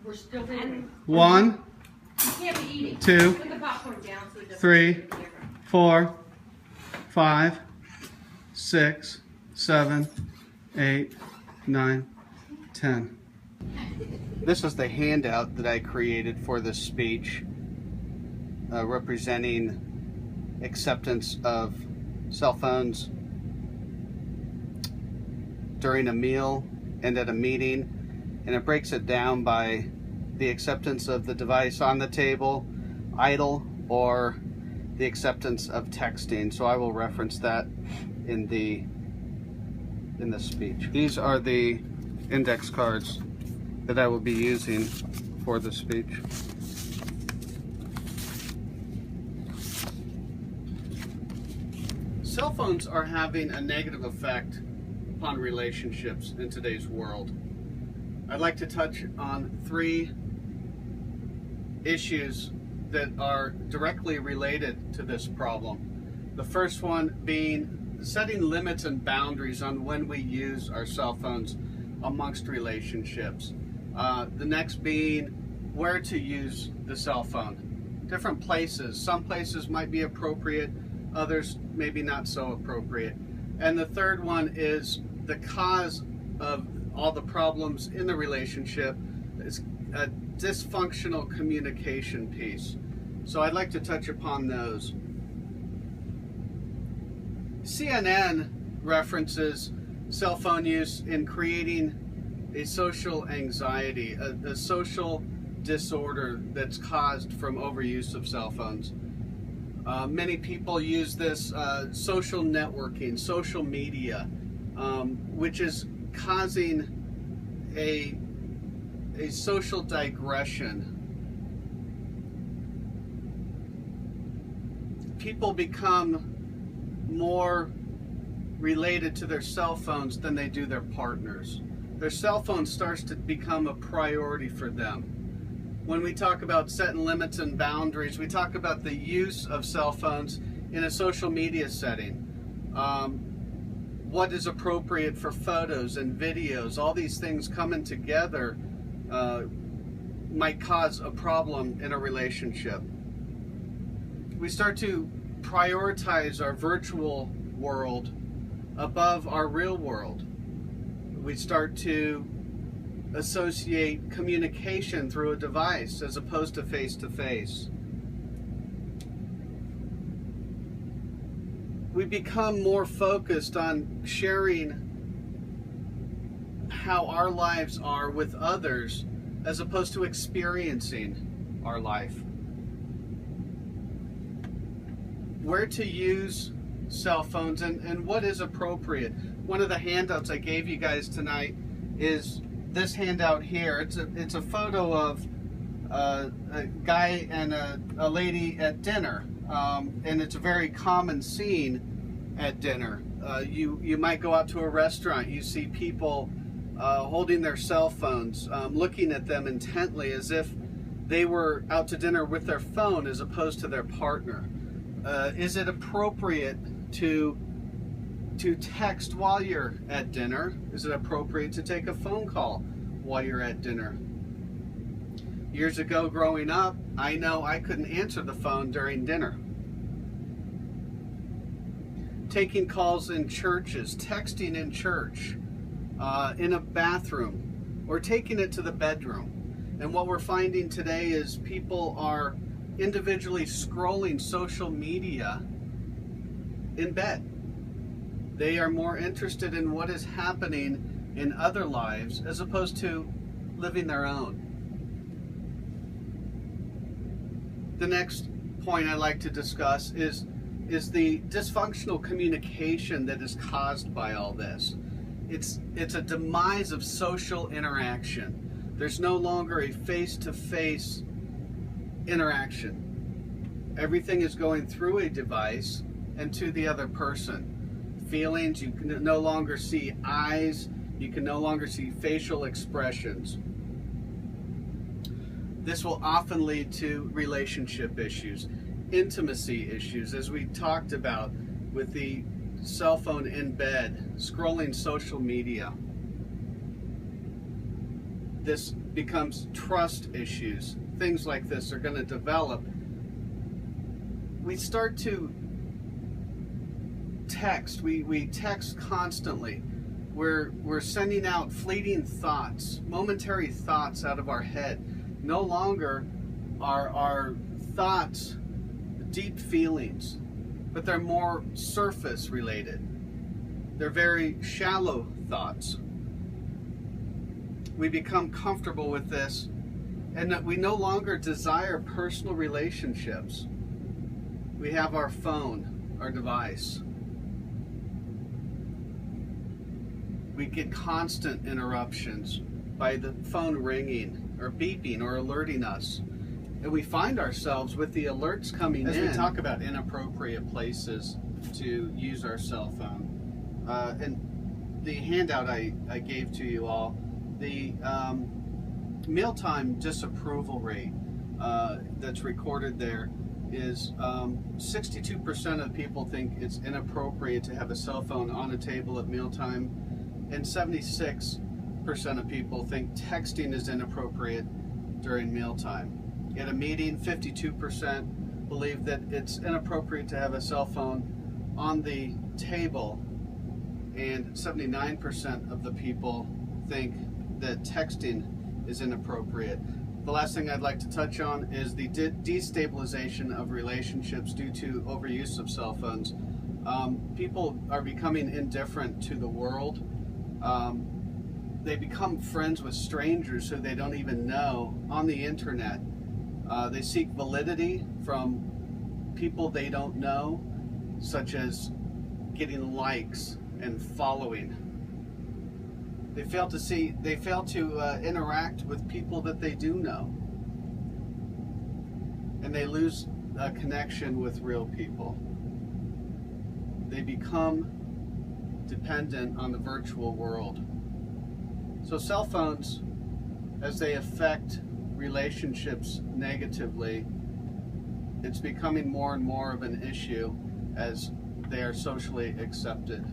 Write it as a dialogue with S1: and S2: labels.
S1: We're still videoing.
S2: 1,
S1: You can't be eating.
S2: 2,
S1: Put the popcorn down so it doesn't
S2: 3,
S1: hit the camera.
S2: 4, 5, 6, 7, 8, 9, 10. This is the handout that I created for this speech, representing acceptance of cell phones during a meal and at a meeting, and it breaks it down by the acceptance of the device on the table, idle, or the acceptance of texting. So I will reference that in the speech. These are the index cards that I will be using for the speech. Cell phones are having a negative effect upon relationships in today's world. I'd like to touch on 3 issues that are directly related to this problem. The first one being setting limits and boundaries on when we use our cell phones amongst relationships. The next being where to use the cell phone. Different places. Some places might be appropriate, others maybe not so appropriate. And the third one is the cause of all the problems in the relationship is a dysfunctional communication piece. So I'd like to touch upon those. CNN references cell phone use in creating a social anxiety, a social disorder that's caused from overuse of cell phones. Many people use this social networking, social media, which is causing a social digression. People become more related to their cell phones than they do their partners. Their cell phone starts to become a priority for them. When we talk about setting limits and boundaries, we talk about the use of cell phones in a social media setting. What is appropriate for photos and videos, all these things coming together might cause a problem in a relationship. We start to prioritize our virtual world above our real world. We start to associate communication through a device as opposed to face-to-face. We become more focused on sharing how our lives are with others as opposed to experiencing our life. Where to use cell phones and what is appropriate. One of the handouts I gave you guys tonight is this handout here. It's a photo of a guy and a lady at dinner, and it's a very common scene at dinner. You might go out to a restaurant, you see people holding their cell phones, looking at them intently as if they were out to dinner with their phone as opposed to their partner. Is it appropriate to text while you're at dinner? Is it appropriate to take a phone call while you're at dinner? Years ago growing up, I know I couldn't answer the phone during dinner. Taking calls in churches, texting in church, in a bathroom, or taking it to the bedroom. And what we're finding today is people are individually scrolling social media in bed. They are more interested in what is happening in other lives as opposed to living their own. The next point I'd like to discuss is the dysfunctional communication that is caused by all this. It's a demise of social interaction. There's no longer a face-to-face interaction. Everything is going through a device and to the other person. Feelings, you can no longer see eyes, you can no longer see facial expressions. This will often lead to relationship issues, intimacy issues, as we talked about with the cell phone in bed, scrolling social media. this becomes trust issues. Things like this are going to develop. We start to text. We text constantly. We're sending out fleeting thoughts, momentary thoughts out of our head. No longer are our thoughts deep feelings, but they're more surface related. They're very shallow thoughts. We become comfortable with this, and that we no longer desire personal relationships. We have our phone, our device. We get constant interruptions by the phone ringing or beeping or alerting us. And we find ourselves with the alerts coming in. As we talk about inappropriate places to use our cell phone, and the handout I gave to you all, the mealtime disapproval rate that's recorded there is 62% of people think it's inappropriate to have a cell phone on a table at mealtime, and 76% of people think texting is inappropriate during mealtime. At a meeting, 52% believe that it's inappropriate to have a cell phone on the table, and 79% of the people think that texting is inappropriate. The last thing I'd like to touch on is the destabilization of relationships due to overuse of cell phones. People are becoming indifferent to the world. They become friends with strangers who they don't even know on the internet. They seek validity from people they don't know, such as getting likes and following. They fail to interact with people that they do know, and they lose a connection with real people. They become dependent on the virtual world. So cell phones, as they affect relationships negatively, it's becoming more and more of an issue as they are socially accepted.